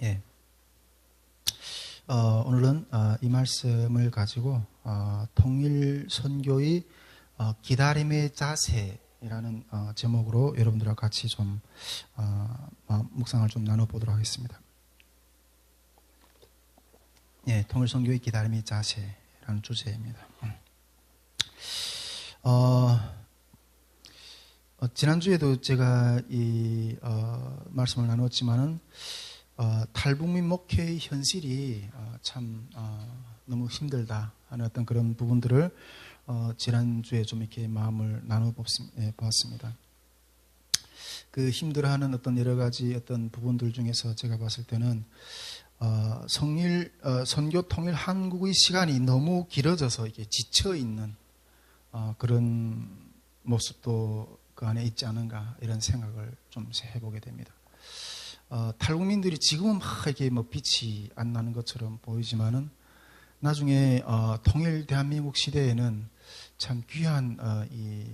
예. 오늘은 이 말씀을 가지고 통일 선교의 기다림의 자세라는 제목으로 여러분들과 같이 좀 묵상을 좀 나눠보도록 하겠습니다. 예, 통일 선교의 기다림의 자세라는 주제입니다. 지난주에도 제가 이 말씀을 나눴지만은 탈북민 목회의 현실이 참 너무 힘들다 하는 어떤 그런 부분들을 지난주에 좀 이렇게 마음을 나눠보았습니다. 그 힘들어하는 어떤 여러 가지 어떤 부분들 중에서 제가 봤을 때는 선교 통일 한국의 시간이 너무 길어져서 이게 지쳐 있는 그런 모습도 그 안에 있지 않은가 이런 생각을 좀 해보게 됩니다. 탈북민들이 지금은 막 이렇게 뭐 빛이 안 나는 것처럼 보이지만은 나중에 통일 대한민국 시대에는 참 귀한 이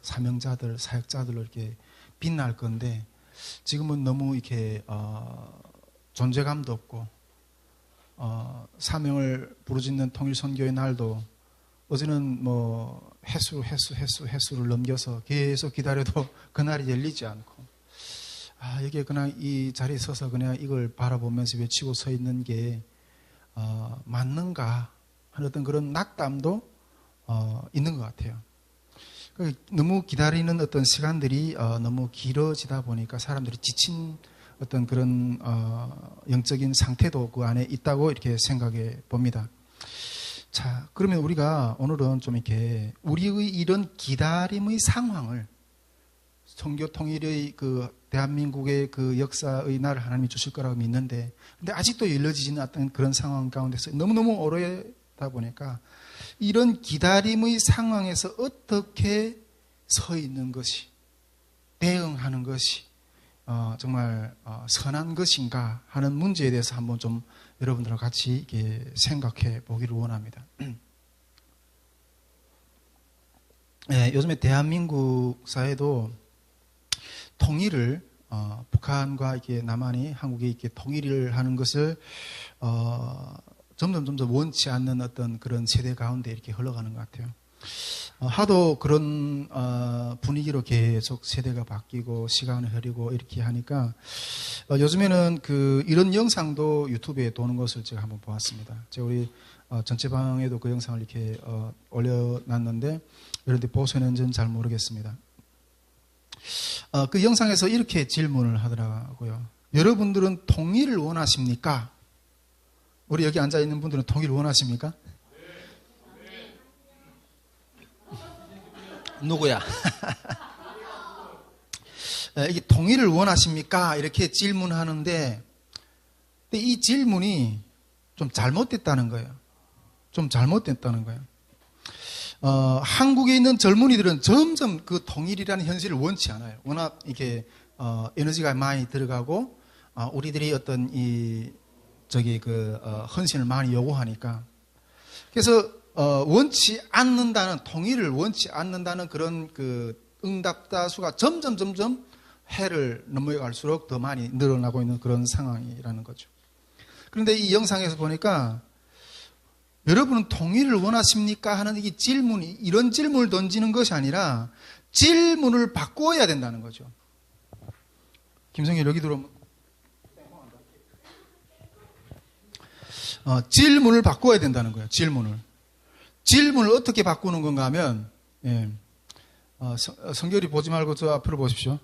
사명자들, 사역자들로 이렇게 빛날 건데 지금은 너무 이렇게 존재감도 없고 사명을 부르짖는 통일 선교의 날도 어제는 뭐 횟수를 넘겨서 계속 기다려도 그날이 열리지 않고 여기에 그냥 이 자리에 서서 그냥 이걸 바라보면서 외치고 서 있는 게 맞는가 하는 어떤 그런 낙담도 있는 것 같아요. 너무 기다리는 어떤 시간들이 너무 길어지다 보니까 사람들이 지친 어떤 그런 영적인 상태도 그 안에 있다고 이렇게 생각해 봅니다. 자, 그러면 우리가 오늘은 좀 이렇게 우리의 이런 기다림의 상황을 선교 통일의 그 대한민국의 그 역사의 날을 하나님이 주실 거라고 믿는데, 근데 아직도 열려지지는 않던 그런 상황 가운데서 너무너무 오래다 보니까 이런 기다림의 상황에서 어떻게 서 있는 것이, 대응하는 것이 정말 선한 것인가 하는 문제에 대해서 한번 좀 여러분들과 같이 이렇게 생각해 보기를 원합니다. 네, 요즘에 대한민국 사회도 통일을 북한과 이렇게 남한이 한국이 이렇게 통일을 하는 것을 점점 원치 않는 어떤 그런 세대 가운데 이렇게 흘러가는 것 같아요. 하도 그런 분위기로 계속 세대가 바뀌고 시간이 흐르고 이렇게 하니까 요즘에는 이런 영상도 유튜브에 도는 것을 제가 한번 보았습니다. 제가 우리 전체방에도 그 영상을 이렇게 올려놨는데 여러분들 보시는지는 잘 모르겠습니다. 그 영상에서 이렇게 질문을 하더라고요. 여러분들은 통일을 원하십니까? 우리 여기 앉아있는 분들은 통일을 원하십니까? 누구야? 이게 통일을 원하십니까? 이렇게 질문하는데 이 질문이 좀 잘못됐다는 거예요. 좀 잘못됐다는 거예요. 한국에 있는 젊은이들은 점점 그 통일이라는 현실을 원치 않아요. 워낙 이게 에너지가 많이 들어가고 우리들이 어떤 헌신을 많이 요구하니까 그래서 원치 않는다는 통일을 원치 않는다는 그런 그 응답자 수가 점점 해를 넘어갈수록 더 많이 늘어나고 있는 그런 상황이라는 거죠. 그런데 이 영상에서 보니까 여러분은 통일을 원하십니까? 하는 이 질문이 이런 질문을 던지는 것이 아니라 질문을 바꿔야 된다는 거죠. 김성일 여기 들어오면 질문을 바꿔야 된다는 거예요. 질문을 어떻게 바꾸는 건가 하면 성결이 보지 말고 저 앞으로 보십시오.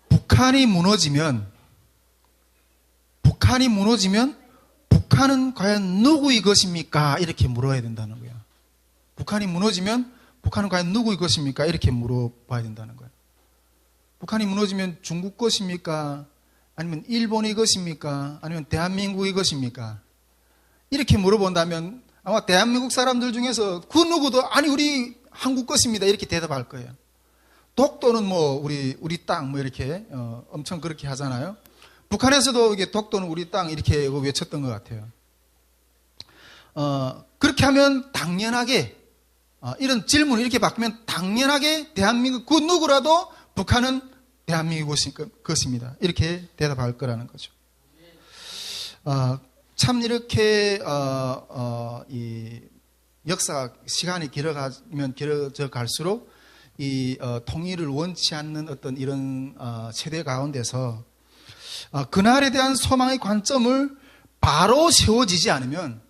북한이 무너지면 북한은 과연 누구의 것입니까? 이렇게 물어야 된다는 거예요. 북한이 무너지면 북한은 과연 누구의 것입니까? 이렇게 물어봐야 된다는 거예요. 북한이 무너지면 중국 것입니까? 아니면 일본의 것입니까? 아니면 대한민국의 것입니까? 이렇게 물어본다면 아마 대한민국 사람들 중에서 그 누구도 아니 우리 한국 것입니다 이렇게 대답할 거예요. 독도는 뭐 우리 땅 뭐 이렇게 엄청 그렇게 하잖아요. 북한에서도 이게 독도는 우리 땅 이렇게 외쳤던 것 같아요. 그렇게 하면 당연하게 이런 질문을 이렇게 바꾸면 당연하게 대한민국 그 누구라도 북한은 대한민국이 것입니다. 이렇게 대답할 거라는 거죠. 참 이렇게 이 역사 시간이 길어가면 길어져 갈수록 이 통일을 원치 않는 어떤 이런 세대 가운데서 그날에 대한 소망의 관점을 바로 세워지지 않으면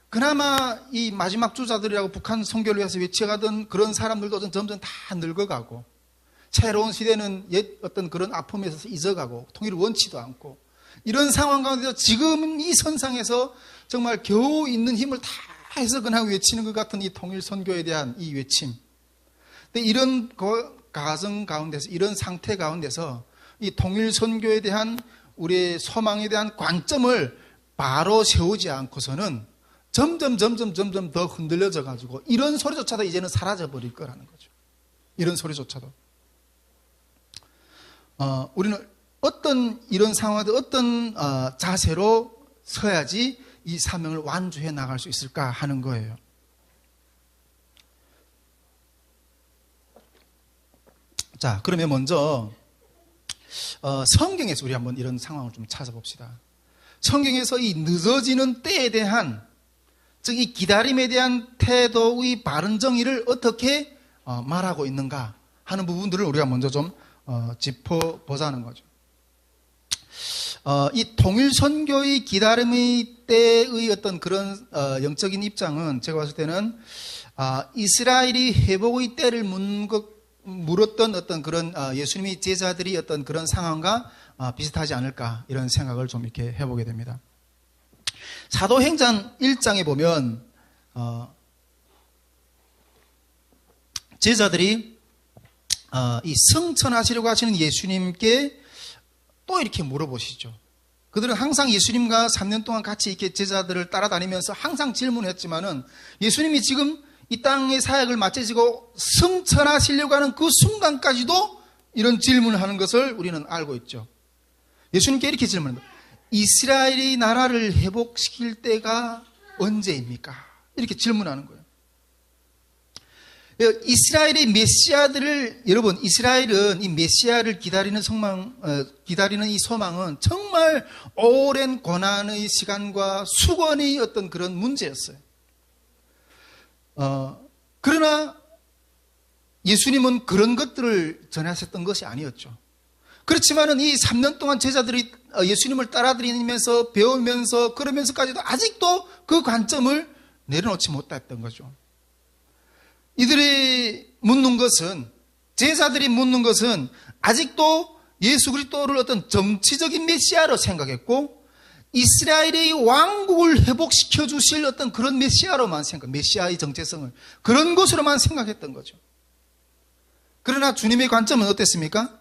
그나마 이 마지막 주자들이라고 북한 선교를 위해서 외쳐가던 그런 사람들도 점점 다 늙어가고 새로운 시대는 옛 어떤 그런 아픔에서 잊어가고 통일을 원치도 않고 이런 상황 가운데서 지금 이 선상에서 정말 겨우 있는 힘을 다 해서 그냥 외치는 것 같은 이 통일 선교에 대한 이 외침. 근데 이런 가정 가운데서 이런 상태 가운데서 이 통일 선교에 대한 우리의 소망에 대한 관점을 바로 세우지 않고서는 점점 더 흔들려져 가지고 이런 소리조차도 이제는 사라져 버릴 거라는 거죠. 이런 소리조차도. 우리는 어떤 이런 상황에서 어떤 자세로 서야지 이 사명을 완주해 나갈 수 있을까 하는 거예요. 자, 그러면 먼저 성경에서 우리 한번 이런 상황을 좀 찾아봅시다. 성경에서 이 늦어지는 때에 대한, 즉 이 기다림에 대한 태도의 바른 정의를 어떻게 말하고 있는가 하는 부분들을 우리가 먼저 좀 짚어보자는 거죠. 이 통일 선교의 기다림의 때의 어떤 그런 영적인 입장은 제가 봤을 때는 이스라엘이 회복의 때를 물었던 어떤 그런 예수님의 제자들이 어떤 그런 상황과 비슷하지 않을까 이런 생각을 좀 이렇게 해보게 됩니다. 사도행전 1장에 보면 제자들이 이 승천하시려고 하시는 예수님께 또 이렇게 물어보시죠. 그들은 항상 예수님과 3년 동안 같이 이렇게 제자들을 따라다니면서 항상 질문했지만은 예수님이 지금 이 땅의 사역을 마치시고 승천하시려고 하는 그 순간까지도 이런 질문을 하는 것을 우리는 알고 있죠. 예수님께 이렇게 질문합니다. 이스라엘이 나라를 회복시킬 때가 언제입니까? 이렇게 질문하는 거예요. 이스라엘의 메시아들을, 여러분, 이스라엘은 이 메시아를 기다리는 기다리는 이 소망은 정말 오랜 고난의 시간과 수건의 어떤 그런 문제였어요. 그러나 예수님은 그런 것들을 전하셨던 것이 아니었죠. 그렇지만은 이 3년 동안 제자들이 예수님을 따라다니면서 배우면서 그러면서까지도 아직도 그 관점을 내려놓지 못했던 거죠. 이들이 묻는 것은, 제자들이 묻는 것은 아직도 예수 그리스도를 어떤 정치적인 메시아로 생각했고 이스라엘의 왕국을 회복시켜 주실 어떤 그런 메시아로만 메시아의 정체성을 그런 것으로만 생각했던 거죠. 그러나 주님의 관점은 어땠습니까?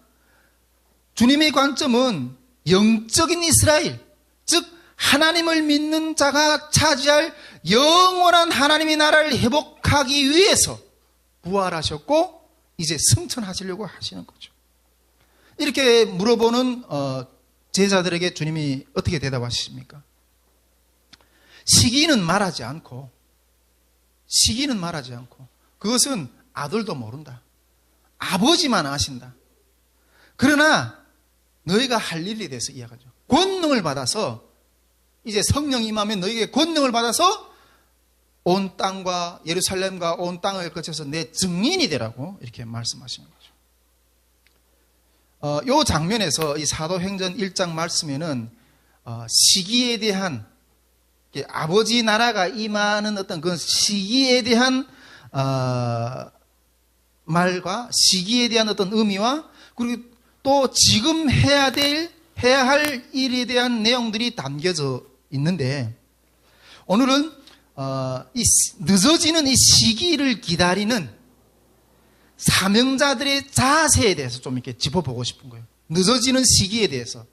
주님의 관점은 영적인 이스라엘, 즉 하나님을 믿는 자가 차지할 영원한 하나님의 나라를 회복하기 위해서 부활하셨고 이제 승천하시려고 하시는 거죠. 이렇게 물어보는 제자들에게 주님이 어떻게 대답하십니까? 시기는 말하지 않고 그것은 아들도 모른다. 아버지만 아신다. 그러나 너희가 할 일에 대해서 이야기하죠. 권능을 받아서 이제 성령 임하면 너희에게 권능을 받아서 온 땅과 예루살렘과 온 땅을 거쳐서 내 증인이 되라고 이렇게 말씀하시는 거죠. 이 장면에서 이 사도행전 1장 말씀에는 시기에 대한 아버지 나라가 임하는 어떤 그 시기에 대한 말과 시기에 대한 어떤 의미와 그리고 또 지금 해야 할 일에 대한 내용들이 담겨져 있는데 오늘은 이 늦어지는 이 시기를 기다리는 사명자들의 자세에 대해서 좀 이렇게 짚어보고 싶은 거예요. 늦어지는 시기에 대해서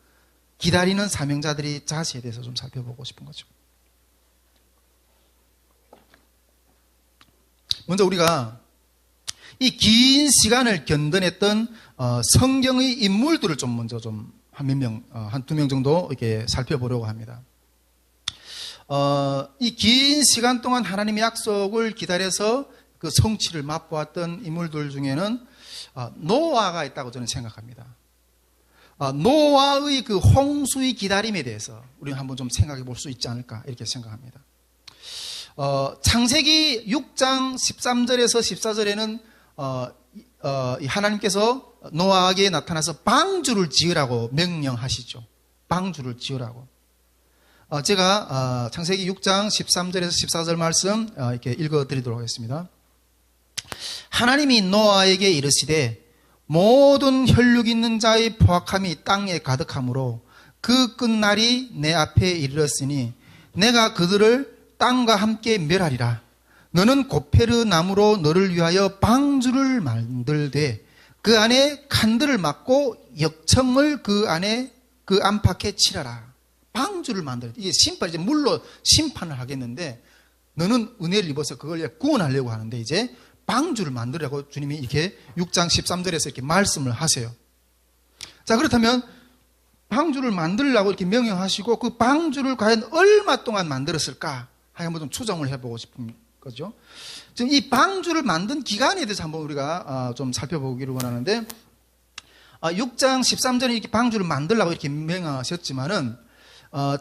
기다리는 사명자들의 자세에 대해서 좀 살펴보고 싶은 거죠. 먼저 우리가 이 긴 시간을 견뎌냈던 성경의 인물들을 좀 먼저 좀 한두 명 정도 이렇게 살펴보려고 합니다. 이 긴 시간 동안 하나님의 약속을 기다려서 그 성취를 맛보았던 인물들 중에는 노아가 있다고 저는 생각합니다. 노아의 그 홍수의 기다림에 대해서 우리는 한번 좀 생각해 볼 수 있지 않을까 이렇게 생각합니다. 창세기 6장 13절에서 14절에는 하나님께서 노아에게 나타나서 방주를 지으라고 명령하시죠. 방주를 지으라고. 제가 창세기 6장 13절에서 14절 말씀 이렇게 읽어드리도록 하겠습니다. 하나님이 노아에게 이르시되 모든 혈육 있는 자의 포악함이 땅에 가득하므로 그 끝날이 내 앞에 이르렀으니 내가 그들을 땅과 함께 멸하리라. 너는 고페르 나무로 너를 위하여 방주를 만들되 그 안에 칸들을 막고 역청을 그 안에 그 안팎에 칠하라. 방주를 만들어. 이게 심판, 이제 물로 심판을 하겠는데 너는 은혜를 입어서 그걸 구원하려고 하는데 이제 방주를 만들라고 주님이 이렇게 6장 13절에서 이렇게 말씀을 하세요. 자, 그렇다면 방주를 만들라고 이렇게 명령하시고 그 방주를 과연 얼마 동안 만들었을까? 한번 좀 추정을 해보고 싶은 거죠. 지금 이 방주를 만든 기간에 대해서 한번 우리가 좀 살펴보기를 원하는데 6장 13절에 이렇게 방주를 만들라고 이렇게 명하셨지만은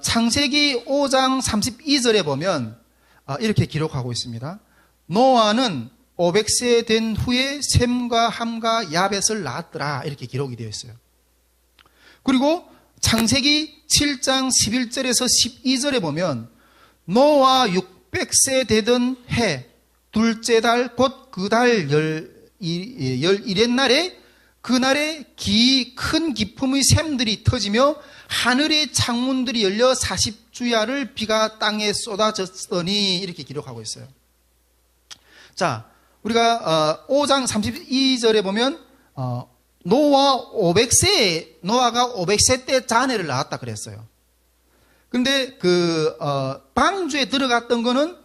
창세기 5장 32절에 보면 이렇게 기록하고 있습니다. 노아는 500세 된 후에 셈과 함과 야벳을 낳았더라 이렇게 기록이 되어 있어요. 그리고 창세기 7장 11절에서 12절에 보면 노아 600세 되던 해 둘째 달 곧 그 달 11의 날에 그날에 큰 기품의 샘들이 터지며 하늘의 창문들이 열려 40주야를 비가 땅에 쏟아졌더니 이렇게 기록하고 있어요. 자, 우리가 5장 32절에 보면 노아가 500세 때 자녀를 낳았다 그랬어요. 근데 방주에 들어갔던 거는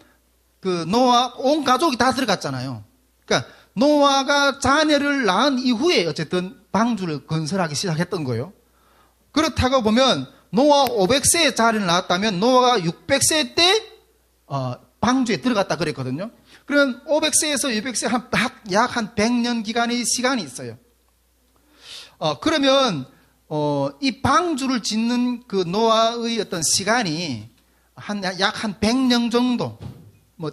노아 온 가족이 다 들어갔잖아요. 그러니까 노아가 자녀를 낳은 이후에 어쨌든 방주를 건설하기 시작했던 거예요. 그렇다고 보면 노아 500세에 자녀를 낳았다면 노아가 600세 때 방주에 들어갔다 그랬거든요. 그러면 500세에서 600세 약 한 100년 기간의 시간이 있어요. 그러면 이 방주를 짓는 그 노아의 어떤 시간이 약 한 100년 정도,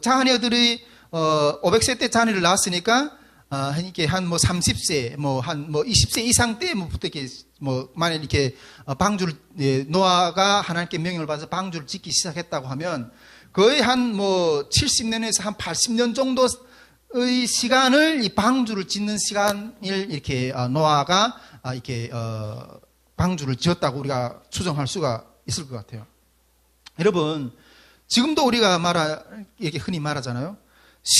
자녀들이 500세 때 자녀를 낳았으니까 이렇게 한 30세, 한 20세 이상 때부터 이렇게 만약 이렇게 방주를 노아가 하나님께 명령을 받아서 방주를 짓기 시작했다고 하면 거의 한 70년에서 한 80년 정도의 시간을 이 방주를 짓는 시간을 이렇게 노아가 이렇게 방주를 지었다고 우리가 추정할 수가 있을 것 같아요. 여러분, 지금도 우리가 이렇게 흔히 말하잖아요.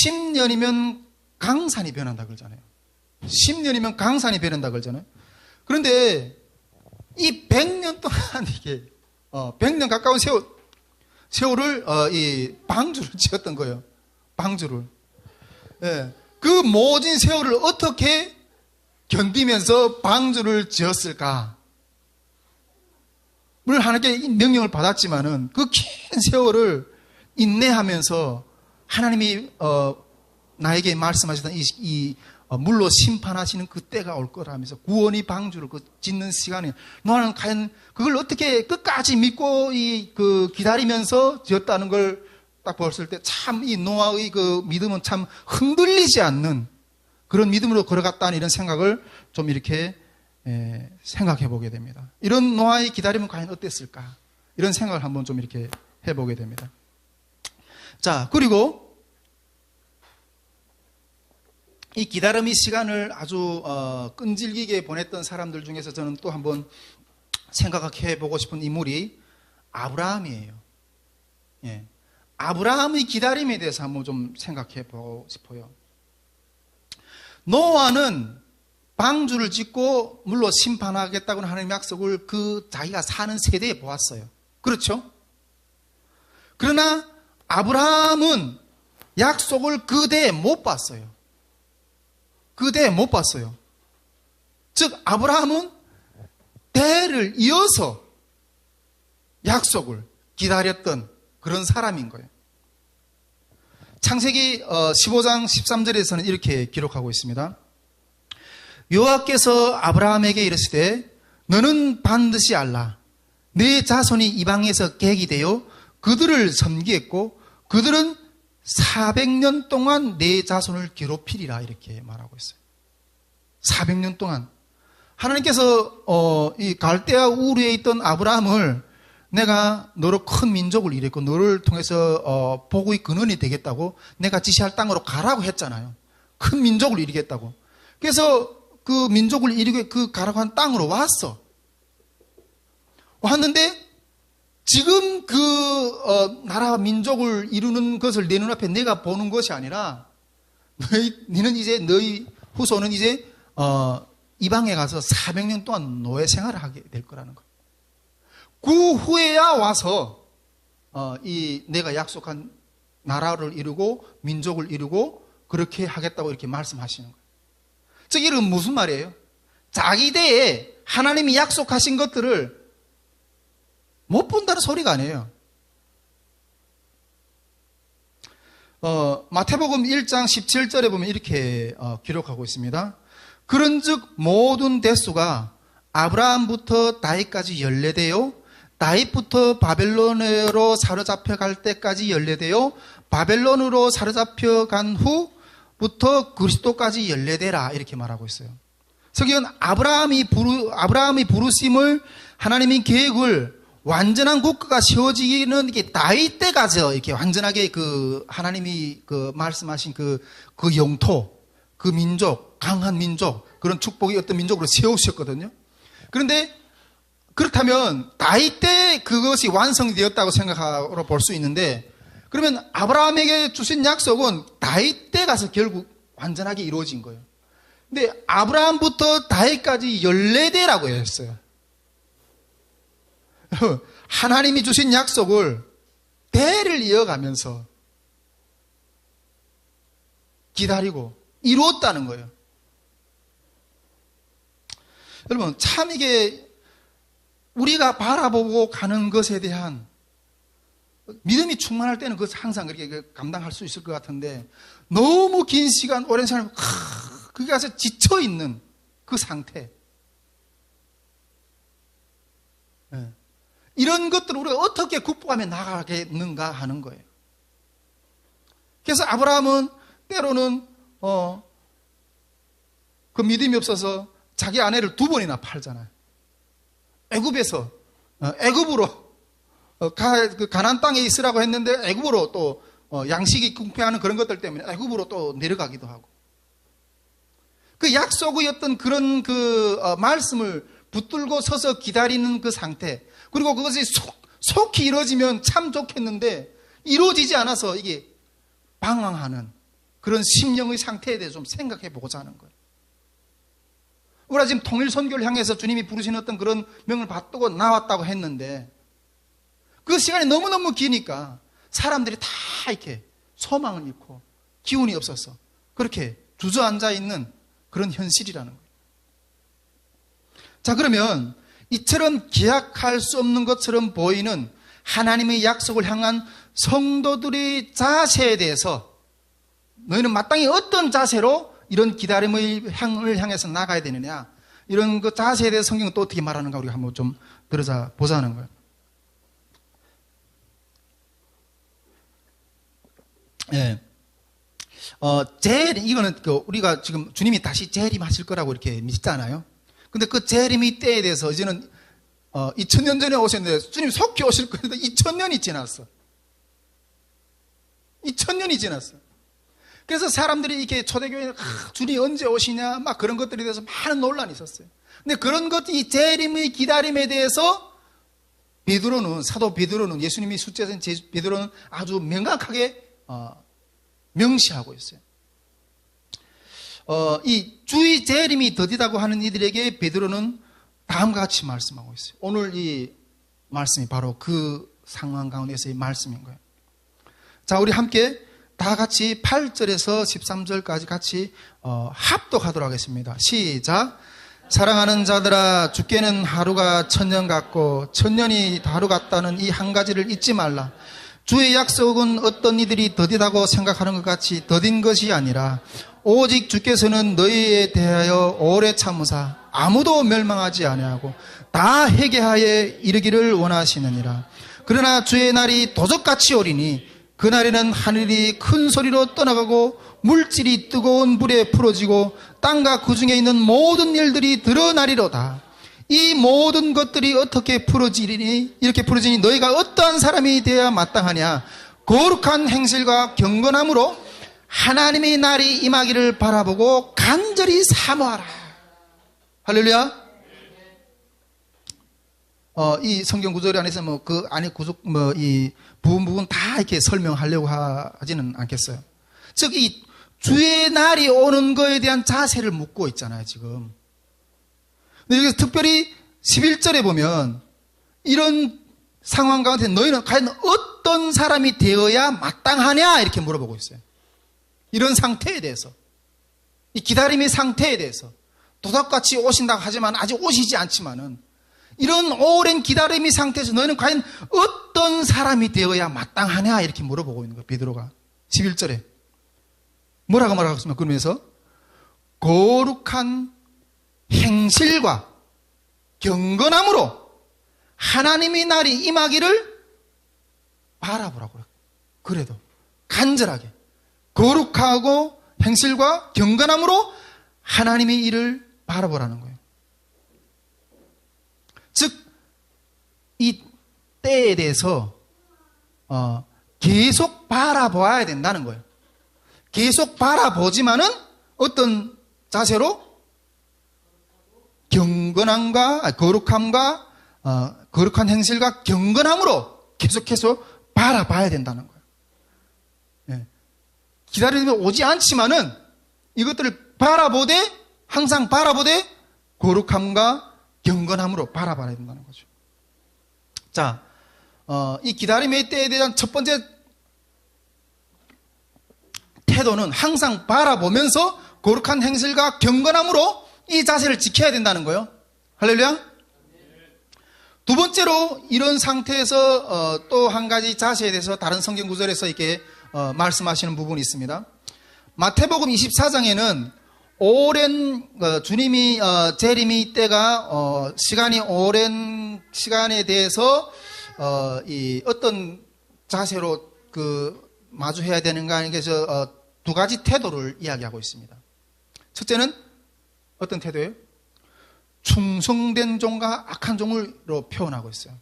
10년이면 강산이 변한다 그러잖아요. 10년이면 강산이 변한다 그러잖아요. 그런데 이 100년 동안 이게 100년 가까운 세월을 이 방주를 지었던 거예요. 방주를. 예. 그 모진 세월을 어떻게 견디면서 방주를 지었을까? 물론 하나님께 명령을 받았지만은 그 긴 세월을 인내하면서 하나님이 나에게 말씀하시던 이 물로 심판하시는 그 때가 올 거라면서 구원의 방주를 짓는 시간에 노아는 과연 그걸 어떻게 끝까지 믿고 기다리면서 지었다는 걸 딱 봤을 때 참 이 노아의 그 믿음은 참 흔들리지 않는 그런 믿음으로 걸어갔다는 이런 생각을 좀 이렇게 생각해 보게 됩니다. 이런 노아의 기다림은 과연 어땠을까? 이런 생각을 한번 좀 이렇게 해보게 됩니다. 자, 그리고 이 기다림의 시간을 아주 끈질기게 보냈던 사람들 중에서 저는 또 한번 생각해 보고 싶은 인물이 아브라함이에요. 예. 아브라함의 기다림에 대해서 한번 좀 생각해 보고 싶어요. 노아는 방주를 짓고 물로 심판하겠다고는 하나님의 약속을 자기가 사는 세대에 보았어요. 그렇죠? 그러나 아브라함은 약속을 그대에 못 봤어요. 그대에 못 봤어요. 즉 아브라함은 대를 이어서 약속을 기다렸던 그런 사람인 거예요. 창세기 15장 13절에서는 이렇게 기록하고 있습니다. 여호와께서 아브라함에게 이르시되 너는 반드시 알라. 내 자손이 이방에서 객이 되어 그들을 섬기했고 그들은 400년 동안 내 자손을 괴롭히리라 이렇게 말하고 있어요. 400년 동안 하나님께서 이 갈대아 우르에 있던 아브라함을 내가 너로 큰 민족을 이뤘고 너를 통해서 복의 근원이 되겠다고 내가 지시할 땅으로 가라고 했잖아요. 큰 민족을 이루겠다고. 그래서 그 민족을 이루게 그 가라고 한 땅으로 왔는데 지금 그 나라 민족을 이루는 것을 내 눈앞에 내가 보는 것이 아니라 너희는 이제 너희 후손은 이제 이방에 가서 400년 동안 노예 생활을 하게 될 거라는 거예요. 그 후에야 와서 이 내가 약속한 나라를 이루고 민족을 이루고 그렇게 하겠다고 이렇게 말씀하시는 거예요. 즉 이건 무슨 말이에요? 자기 대에 하나님이 약속하신 것들을 못 본다는 소리가 아니에요. 마태복음 1장 17절에 보면 이렇게 기록하고 있습니다. 그런즉 모든 대수가 아브라함부터 다윗까지 연례되어 다윗부터 바벨론으로 사로잡혀 갈 때까지 연례되어 바벨론으로 사로잡혀 간 후부터 그리스도까지 연례되라 이렇게 말하고 있어요. 성경은 아브라함이 부르심을 하나님의 계획을 완전한 국가가 세워지기는 이게 다윗 때 가서 이렇게 완전하게 그 하나님이 그 말씀하신 그 영토, 그 민족, 강한 민족, 그런 축복의 어떤 민족으로 세우셨거든요. 그런데 그렇다면 다윗 때 그것이 완성되었다고 생각하러 볼 수 있는데 그러면 아브라함에게 주신 약속은 다윗 때 가서 결국 완전하게 이루어진 거예요. 근데 아브라함부터 다윗까지 연례대라고 했어요. 하나님이 주신 약속을 대를 이어가면서 기다리고 이루었다는 거예요. 여러분 참 이게 우리가 바라보고 가는 것에 대한 믿음이 충만할 때는 그것을 항상 그렇게 감당할 수 있을 것 같은데 너무 긴 시간 오랜 시간 그게 가서 지쳐있는 그 상태, 이런 것들을 우리가 어떻게 극복하며 나가겠는가 하는 거예요. 그래서 아브라함은 때로는 그 믿음이 없어서 자기 아내를 2번이나 팔잖아요. 애굽에서 애굽으로 가나안 땅에 있으라고 했는데 애굽으로 또 양식이 궁핍하는 그런 것들 때문에 애굽으로 또 내려가기도 하고 그 약속의 어떤 그런 그 말씀을 붙들고 서서 기다리는 그 상태, 그리고 그것이 속히 이루어지면 참 좋겠는데 이루어지지 않아서 이게 방황하는 그런 심령의 상태에 대해서 좀 생각해 보고자 하는 거예요. 우리가 지금 통일 선교를 향해서 주님이 부르시는 어떤 그런 명을 받고 나왔다고 했는데 그 시간이 너무너무 기니까 사람들이 다 이렇게 소망을 잃고 기운이 없어서 그렇게 주저앉아 있는 그런 현실이라는 거예요. 자, 그러면 이처럼 기약할 수 없는 것처럼 보이는 하나님의 약속을 향한 성도들의 자세에 대해서 너희는 마땅히 어떤 자세로 이런 기다림의 향을 향해서 나가야 되느냐, 이런 그 자세에 대해서 성경은 또 어떻게 말하는가 우리가 한번 좀 들어자 보자는 거예요. 예. 이거는 우리가 지금 주님이 다시 재림하실 거라고 이렇게 믿잖아요. 근데 그 재림의 때에 대해서 이제는 2000년 전에 오셨는데 주님 속히 오실 거는데 2000년이 지났어. 2000년이 지났어. 그래서 사람들이 이렇게 초대교회에 주님 언제 오시냐 막 그런 것들에 대해서 많은 논란이 있었어요. 근데 그런 것, 이 재림의 기다림에 대해서 사도 베드로는 예수님이 숫자선 베드로는 아주 명확하게 명시하고 있어요. 이 주의 재림이 더디다고 하는 이들에게 베드로는 다음과 같이 말씀하고 있어요. 오늘 이 말씀이 바로 그 상황 가운데서의 말씀인 거예요. 자, 우리 함께 다 같이 8절에서 13절까지 같이 합독하도록 하겠습니다. 시작. 사랑하는 자들아, 주께는 하루가 1000년 같고 1000년이 하루 같다는 이 한 가지를 잊지 말라. 주의 약속은 어떤 이들이 더디다고 생각하는 것 같이 더딘 것이 아니라 오직 주께서는 너희에 대하여 오래 참으사 아무도 멸망하지 아니하고 다 회개하여 이르기를 원하시느니라. 그러나 주의 날이 도적같이 오리니 그날에는 하늘이 큰 소리로 떠나가고 물질이 뜨거운 불에 풀어지고 땅과 그 중에 있는 모든 일들이 드러나리로다. 이 모든 것들이 어떻게 풀어지리니 이렇게 풀어지니 너희가 어떠한 사람이 되어야 마땅하냐. 거룩한 행실과 경건함으로 하나님의 날이 임하기를 바라보고 간절히 사모하라. 할렐루야. 이 성경 구절 안에서 그 안에 구속 이 부분 다 이렇게 설명하려고 하지는 않겠어요. 즉 이 주의 날이 오는 거에 대한 자세를 묻고 있잖아요, 지금. 근데 여기서 특별히 11절에 보면 이런 상황 가운데 너희는 과연 어떤 사람이 되어야 마땅하냐 이렇게 물어보고 있어요. 이런 상태에 대해서, 이 기다림의 상태에 대해서. 도둑같이 오신다고 하지만 아직 오시지 않지만은 이런 오랜 기다림의 상태에서 너희는 과연 어떤 사람이 되어야 마땅하냐 이렇게 물어보고 있는 거예요, 베드로가. 11절에 뭐라고 말하고 있습니까? 그러면서 거룩한 행실과 경건함으로 하나님의 날이 임하기를 바라보라고 그래요. 그래도 간절하게 거룩하고 행실과 경건함으로 하나님의 일을 바라보라는 거예요. 즉, 이 때에 대해서 계속 바라보아야 된다는 거예요. 계속 바라보지만은 어떤 자세로? 경건함과 거룩함과 거룩한 행실과 경건함으로 계속해서 바라봐야 된다는 거예요. 예. 기다리면 오지 않지만은 이것들을 바라보되 항상 바라보되 거룩함과 경건함으로 바라봐야 된다는 거죠. 자, 이 기다림의 때에 대한 첫 번째 태도는 항상 바라보면서 거룩한 행실과 경건함으로 이 자세를 지켜야 된다는 거예요. 할렐루야. 두 번째로 이런 상태에서 또 한 가지 자세에 대해서 다른 성경 구절에서 이렇게 말씀하시는 부분이 있습니다. 마태복음 24장에는 오랜 주님이 재림의 때가 시간이 오랜 시간에 대해서 이 어떤 자세로 마주해야 되는가 하는 게서 두 가지 태도를 이야기하고 있습니다. 첫째는 어떤 태도예요? 충성된 종과 악한 종으로 표현하고 있어요.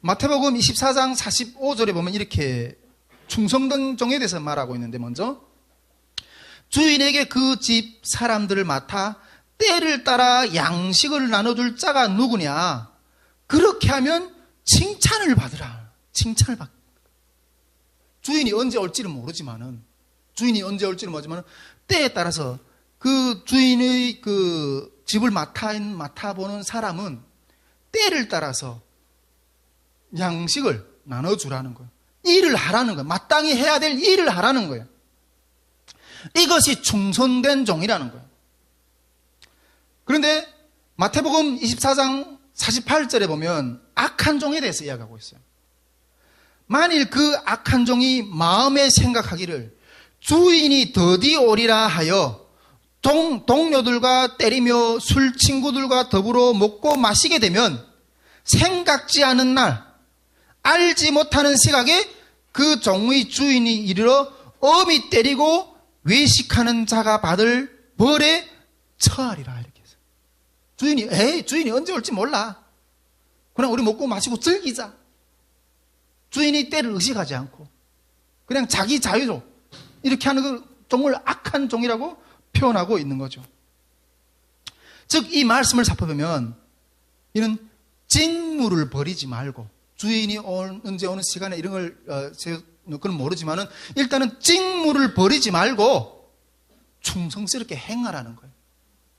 마태복음 24장 45절에 보면 이렇게 충성된 종에 대해서 말하고 있는데, 먼저 주인에게 그 집 사람들을 맡아 때를 따라 양식을 나눠줄 자가 누구냐? 그렇게 하면 칭찬을 받으라. 칭찬을 받. 주인이 언제 올지는 모르지만은 때에 따라서 그 주인의 그 집을 맡아보는 사람은 때를 따라서 양식을 나눠주라는 거예요. 일을 하라는 거예요. 마땅히 해야 될 일을 하라는 거예요. 이것이 충성된 종이라는 거예요. 그런데 마태복음 24장 48절에 보면 악한 종에 대해서 이야기하고 있어요. 만일 그 악한 종이 마음에 생각하기를 주인이 더디 오리라 하여 동료들과 때리며 술 친구들과 더불어 먹고 마시게 되면 생각지 않은 날, 알지 못하는 시각에 그 종의 주인이 이르러 엄히 때리고 외식하는 자가 받을 벌에 처하리라. 이렇게 해서 주인이 언제 올지 몰라. 그냥 우리 먹고 마시고 즐기자. 주인이 때를 의식하지 않고 그냥 자기 자유로 이렇게 하는 그 종을 악한 종이라고 표현하고 있는 거죠. 즉, 이 말씀을 살펴보면 이는 직무를 버리지 말고, 주인이 언제 오는 시간에 이런 걸 그건 모르지만은 일단은 직무를 버리지 말고 충성스럽게 행하라는 거예요.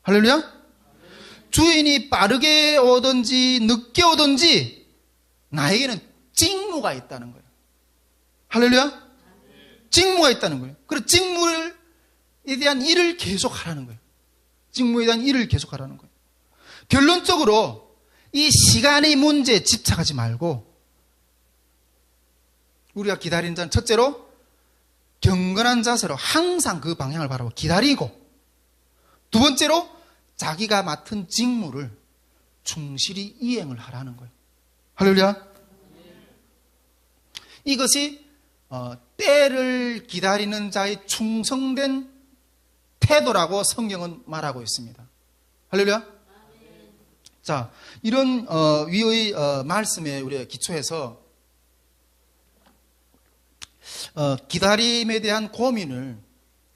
할렐루야. 주인이 빠르게 오든지 늦게 오든지 나에게는 직무가 있다는 거예요. 할렐루야. 직무가 있다는 거예요. 그래서 직무에 대한 일을 계속 하라는 거예요. 직무에 대한 일을 계속 하라는 거예요. 결론적으로 이 시간의 문제에 집착하지 말고 우리가 기다리는 자는 첫째로 경건한 자세로 항상 그 방향을 바라보고 기다리고, 두 번째로 자기가 맡은 직무를 충실히 이행을 하라는 거예요. 할렐루야. 이것이 때를 기다리는 자의 충성된 태도라고 성경은 말하고 있습니다. 할렐루야. 자, 이런 위의 말씀에 우리가 기초해서 기다림에 대한 고민을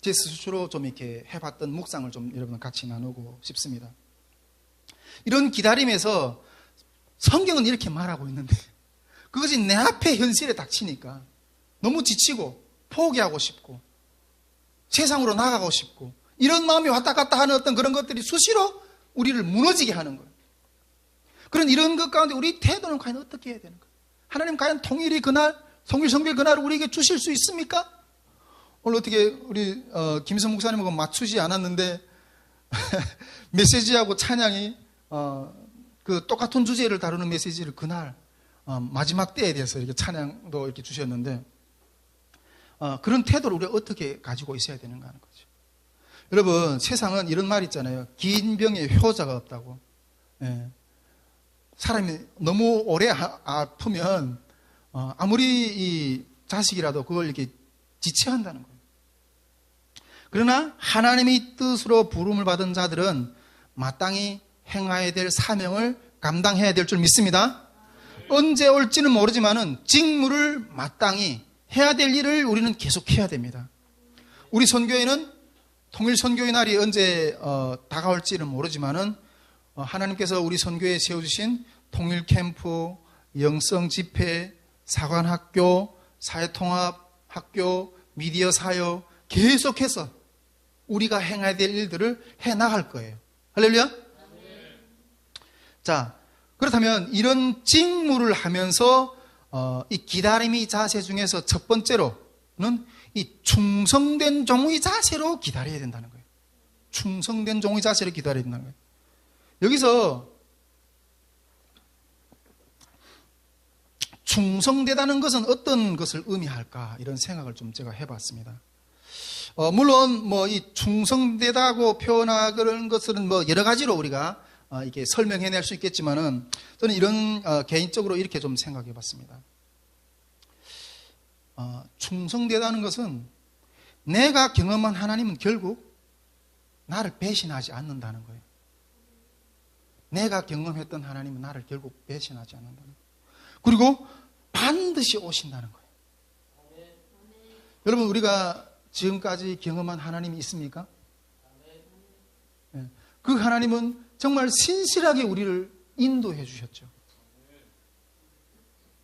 제 스스로 좀 이렇게 해봤던 묵상을 좀 여러분 같이 나누고 싶습니다. 이런 기다림에서 성경은 이렇게 말하고 있는데 그것이 내 앞에 현실에 닥치니까 너무 지치고 포기하고 싶고 세상으로 나가고 싶고 이런 마음이 왔다 갔다 하는 어떤 그런 것들이 수시로 우리를 무너지게 하는 거예요. 그런 이런 것 가운데 우리 태도는 과연 어떻게 해야 되는 거예요? 하나님 과연 통일이 그날, 통일성결 그날을 우리에게 주실 수 있습니까? 오늘 어떻게 우리 김성 목사님하고 맞추지 않았는데 메시지하고 찬양이 그 똑같은 주제를 다루는 메시지를 그날 마지막 때에 대해서 이렇게 찬양도 이렇게 주셨는데 그런 태도를 우리가 어떻게 가지고 있어야 되는가 하는 거죠. 여러분, 세상은 이런 말 있잖아요. 긴 병에 효자가 없다고. 예. 사람이 너무 오래 아프면 아무리 이 자식이라도 그걸 이렇게 지체한다는 거예요. 그러나 하나님의 뜻으로 부름을 받은 자들은 마땅히 행해야 될 사명을 감당해야 될 줄 믿습니다. 언제 올지는 모르지만은 직무를 마땅히 해야 될 일을 우리는 계속해야 됩니다. 우리 선교회는 통일 선교의 날이 언제 다가올지는 모르지만은 하나님께서 우리 선교회에 세워주신 통일 캠프, 영성 집회, 사관학교, 사회통합학교, 미디어 사역 계속해서 우리가 행해야 될 일들을 해 나갈 거예요. 할렐루야. 자, 그렇다면 이런 직무를 하면서 이 기다림의 자세 중에서 첫 번째로는 이 충성된 종의 자세로 기다려야 된다는 거예요. 충성된 종의 자세로 기다려야 된다는 거예요. 여기서 충성되다는 것은 어떤 것을 의미할까 이런 생각을 좀 제가 해봤습니다. 물론 뭐 이 충성되다고 표현하는 것은 뭐 여러 가지로 우리가 이렇게 설명해낼 수 있겠지만은 저는 이런 개인적으로 이렇게 좀 생각해봤습니다. 충성되다는 것은 내가 경험한 하나님은 결국 나를 배신하지 않는다는 거예요. 내가 경험했던 하나님은 나를 결국 배신하지 않는다는 거예요. 그리고 반드시 오신다는 거예요. 여러분, 우리가 지금까지 경험한 하나님이 있습니까? 네. 그 하나님은 정말 신실하게 우리를 인도해 주셨죠.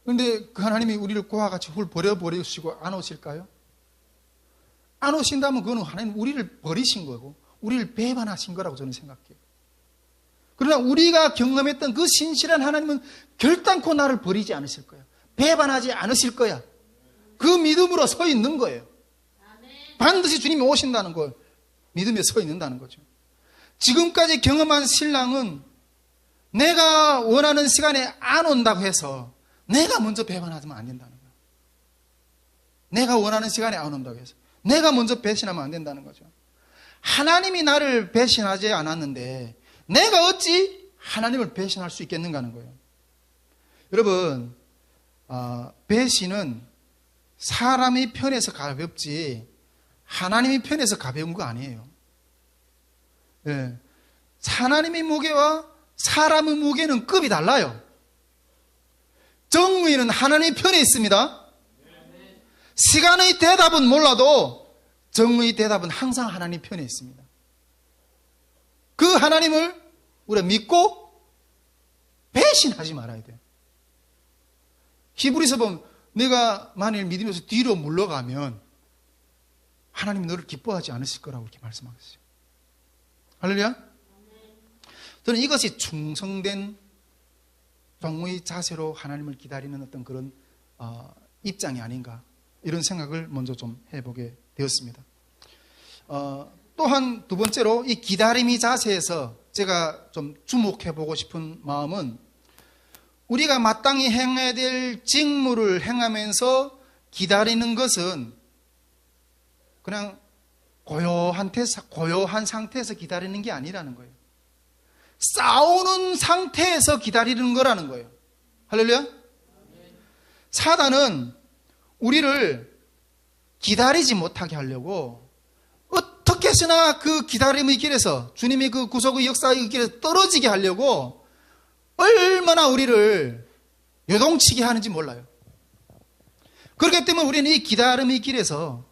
그런데 그 하나님이 우리를 그와 같이 버려버리시고 안 오실까요? 안 오신다면 그거는 하나님 우리를 버리신 거고 우리를 배반하신 거라고 저는 생각해요. 그러나 우리가 경험했던 그 신실한 하나님은 결단코 나를 버리지 않으실 거예요. 배반하지 않으실 거야. 그 믿음으로 서 있는 거예요. 반드시 주님이 오신다는 걸 믿음에 서 있는다는 거죠. 지금까지 경험한 신랑은 내가 원하는 시간에 안 온다고 해서 내가 먼저 배반하면 안 된다는 거예요. 내가 원하는 시간에 안 온다고 해서 내가 먼저 배신하면 안 된다는 거죠. 하나님이 나를 배신하지 않았는데 내가 어찌 하나님을 배신할 수 있겠는가 하는 거예요. 여러분, 배신은 사람의 편에서 가볍지 하나님의 편에서 가벼운 거 아니에요. 예. 하나님의 무게와 사람의 무게는 급이 달라요. 정의는 하나님의 편에 있습니다. 시간의 대답은 몰라도 정의의 대답은 항상 하나님 편에 있습니다. 그 하나님을 우리가 믿고 배신하지 말아야 돼요. 히브리서 보면 내가 만일 믿으면서 뒤로 물러가면 하나님이 너를 기뻐하지 않으실 거라고 이렇게 말씀하셨어요. 할렐루야. 저는 이것이 충성된 종의 자세로 하나님을 기다리는 어떤 그런 입장이 아닌가 이런 생각을 먼저 좀 해보게 되었습니다. 또한 두 번째로 이 기다림의 자세에서 제가 좀 주목해보고 싶은 마음은 우리가 마땅히 행해야 될 직무를 행하면서 기다리는 것은 그냥 고요한 상태에서 기다리는 게 아니라는 거예요. 싸우는 상태에서 기다리는 거라는 거예요. 할렐루야? 사단은 우리를 기다리지 못하게 하려고 어떻게 해서나 그 기다림의 길에서, 주님의 그 구속의 역사의 길에서 떨어지게 하려고 얼마나 우리를 요동치게 하는지 몰라요. 그렇기 때문에 우리는 이 기다림의 길에서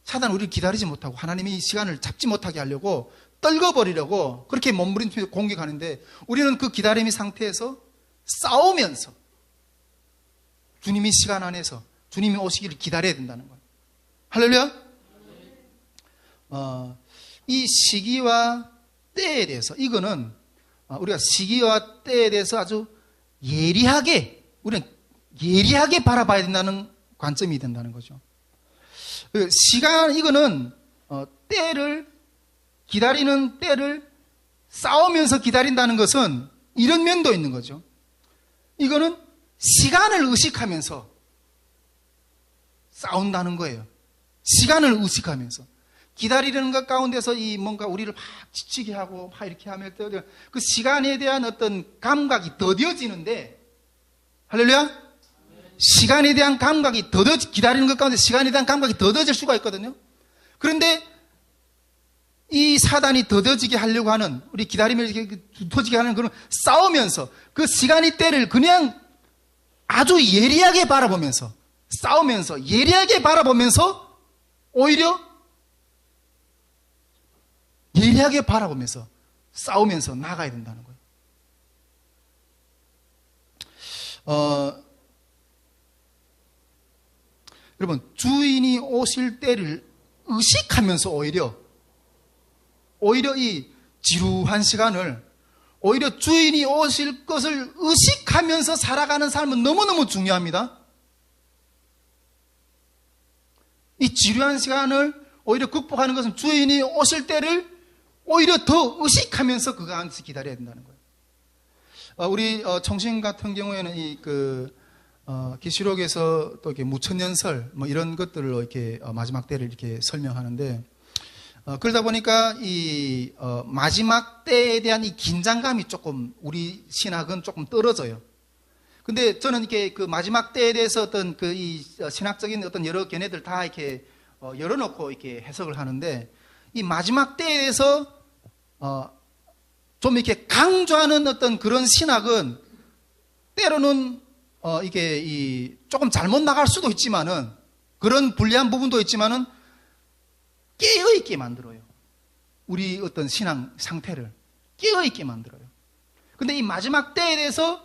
사단은 우리를 기다리지 못하고 하나님의 시간을 잡지 못하게 하려고 떨궈버리려고 그렇게 몸부림치면서 공격하는데, 우리는 그 기다림의 상태에서 싸우면서 주님의 시간 안에서 주님이 오시기를 기다려야 된다는 거예요. 할렐루야? 이 시기와 때에 대해서, 이거는 우리가 시기와 때에 대해서 아주 우리는 예리하게 바라봐야 된다는 관점이 된다는 거죠. 이거는 기다리는 때를 싸우면서 기다린다는 것은 이런 면도 있는 거죠. 이거는 시간을 의식하면서 싸운다는 거예요. 시간을 의식하면서. 기다리는 것 가운데서 뭔가 우리를 막 지치게 하고 막 이렇게 하면 그 시간에 대한 어떤 감각이 더뎌지는데, 할렐루야? 시간에 대한 감각이 기다리는 것 가운데 시간에 대한 감각이 더뎌질 수가 있거든요. 그런데 이 사단이 더뎌지게 하려고 하는, 우리 기다림을 더뎌지게 하는 그런 싸우면서 그 시간의 때를 그냥 아주 예리하게 바라보면서 싸우면서 예리하게 바라보면서 오히려 예리하게 바라보면서 싸우면서 나가야 된다는 거예요. 여러분, 주인이 오실 때를 의식하면서 오히려 이 지루한 시간을, 오히려 주인이 오실 것을 의식하면서 살아가는 삶은 너무너무 중요합니다. 이 지루한 시간을 오히려 극복하는 것은 주인이 오실 때를 오히려 더 의식하면서 그거 안에서 기다려야 된다는 거예요. 우리 청신 같은 경우에는 계시록에서 또 이렇게 무천년설 이런 것들로 이렇게 마지막 때를 이렇게 설명하는데, 그러다 보니까 이 마지막 때에 대한 이 긴장감이 조금 우리 신학은 조금 떨어져요. 근데 저는 이렇게 그 마지막 때에 대해서 어떤 이 신학적인 어떤 여러 견해들 다 이렇게 열어놓고 이렇게 해석을 하는데, 이 마지막 때에 대해서 좀 이렇게 강조하는 어떤 그런 신학은 때로는 이게 조금 잘못 나갈 수도 있지만은, 그런 불리한 부분도 있지만은 깨어있게 만들어요. 우리 어떤 신앙 상태를 깨어있게 만들어요. 근데 이 마지막 때에 대해서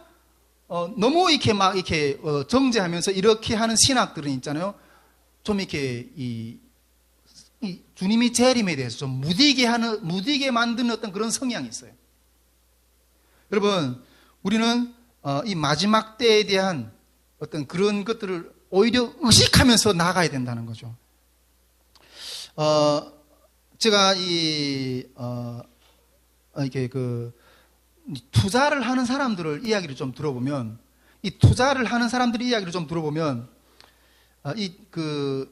너무 이렇게 정죄하면서 이렇게 하는 신학들은 있잖아요. 좀 이렇게 이 주님이 재림에 대해서 좀 무디게 만드는 어떤 그런 성향이 있어요. 여러분, 우리는 이 마지막 때에 대한 어떤 그런 것들을 오히려 의식하면서 나가야 된다는 거죠. 제가 이렇게 투자를 하는 사람들을 이야기를 좀 들어보면, 이 투자를 하는 사람들의 이야기를 좀 들어보면,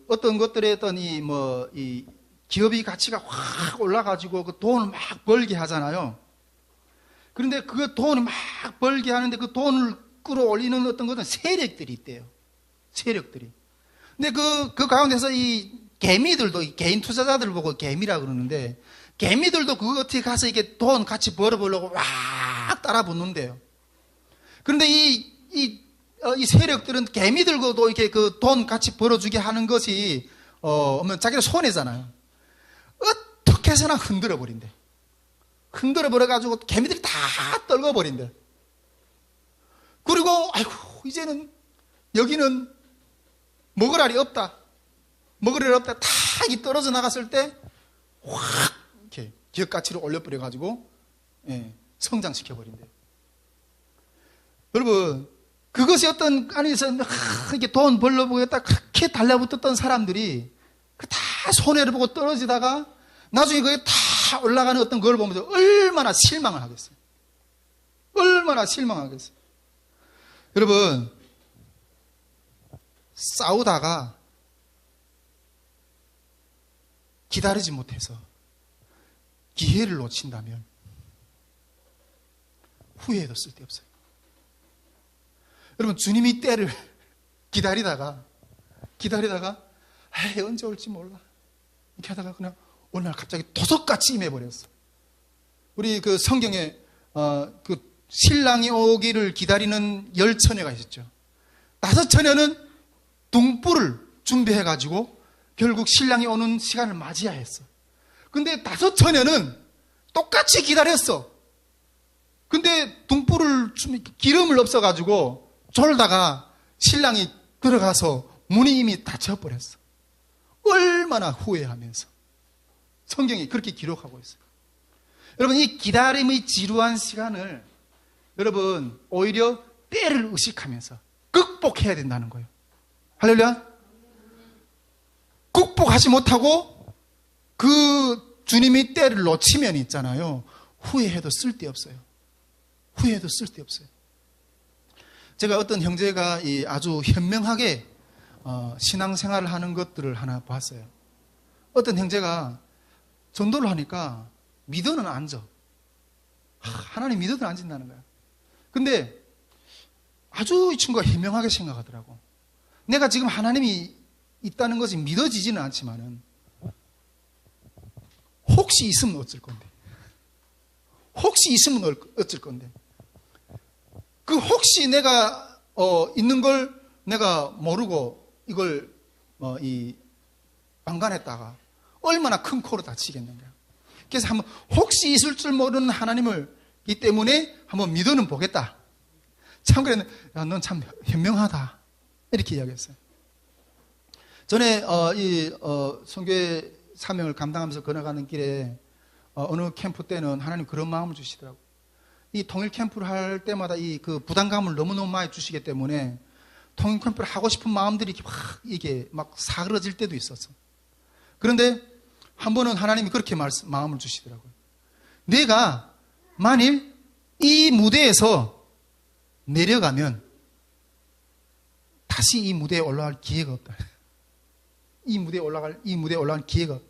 어떤 것들의 어떤 이 기업의 가치가 확 올라가지고 그 돈을 막 벌게 하잖아요. 그런데 그 돈을 막 벌게 하는데 그 돈을 끌어올리는 어떤 것은 세력들이 있대요. 세력들이. 근데 그 가운데서 이 개미들도, 개인 투자자들을 보고 개미라고 그러는데, 개미들도 그거 어떻게 가서 이게 돈 같이 벌어보려고 막 따라 붙는데요. 그런데 이 세력들은 개미들과도 이렇게 그 돈 같이 벌어주게 하는 것이, 자기들 손해잖아요. 어떻게 해서나 흔들어버린대. 흔들어버려가지고 개미들이 다 떨궈버린대. 그리고, 아이고, 이제는 여기는 먹을 알이 없다. 먹을 알이 없다. 다 떨어져 나갔을 때, 확, 이렇게 기업 가치를 올려버려가지고, 성장시켜버린대. 여러분, 그것이 어떤 안에서 이렇게 돈 벌려보겠다 그렇게 달라붙었던 사람들이 다 손해를 보고 떨어지다가 나중에 그게 다 올라가는 어떤 걸 보면서 얼마나 실망을 하겠어요. 얼마나 실망하겠어요. 여러분, 싸우다가 기다리지 못해서 기회를 놓친다면 후회해도 쓸데없어요. 여러분, 주님이 때를 기다리다가 언제 올지 몰라 이렇게 하다가 그냥 어느 날 갑자기 도석같이 임해버렸어. 우리 그 성경에 그 신랑이 오기를 기다리는 10처녀가 있었죠. 5처녀는 등불을 준비해가지고 결국 신랑이 오는 시간을 맞이해야 했어. 근데 5처녀는 똑같이 기다렸어. 근데 등불을 기름을 없어가지고 졸다가 신랑이 들어가서 문이 이미 닫혀버렸어. 얼마나 후회하면서. 성경이 그렇게 기록하고 있어요. 여러분, 이 기다림의 지루한 시간을 여러분 오히려 때를 의식하면서 극복해야 된다는 거예요. 할렐루야. 극복하지 못하고 그 주님이 때를 놓치면 있잖아요, 후회해도 쓸데없어요. 후회해도 쓸데없어요. 제가 어떤 형제가 아주 현명하게 신앙생활을 하는 것들을 하나 봤어요. 어떤 형제가 전도를 하니까 믿어는 앉아. 하나님 믿어는 앉는다는 거야. 근데 아주 이 친구가 현명하게 생각하더라고. 내가 지금 하나님이 있다는 것이 믿어지지는 않지만은 혹시 있으면 어쩔 건데. 혹시 있으면 어쩔 건데. 그 혹시 내가 있는 걸 내가 모르고 이걸 방관했다가 얼마나 큰 코로 다치겠는가. 그래서 한번 혹시 있을 줄 모르는 하나님을 이 때문에 한번 믿어는 보겠다. 참 그랬는데, 야, 넌 참 현명하다. 이렇게 이야기했어요. 전에 선교회 사명을 감당하면서 걸어가는 길에 어느 캠프 때는 하나님 그런 마음을 주시더라고요. 이 통일 캠프를 할 때마다 그 부담감을 너무너무 많이 주시기 때문에 통일 캠프를 하고 싶은 마음들이 이게 막 사그러질 때도 있었어. 그런데 한 번은 하나님이 그렇게 마음을 주시더라고요. 내가 만일 이 무대에서 내려가면 다시 이 무대에 올라갈 기회가 없다. 이 무대에 올라갈 기회가 없다.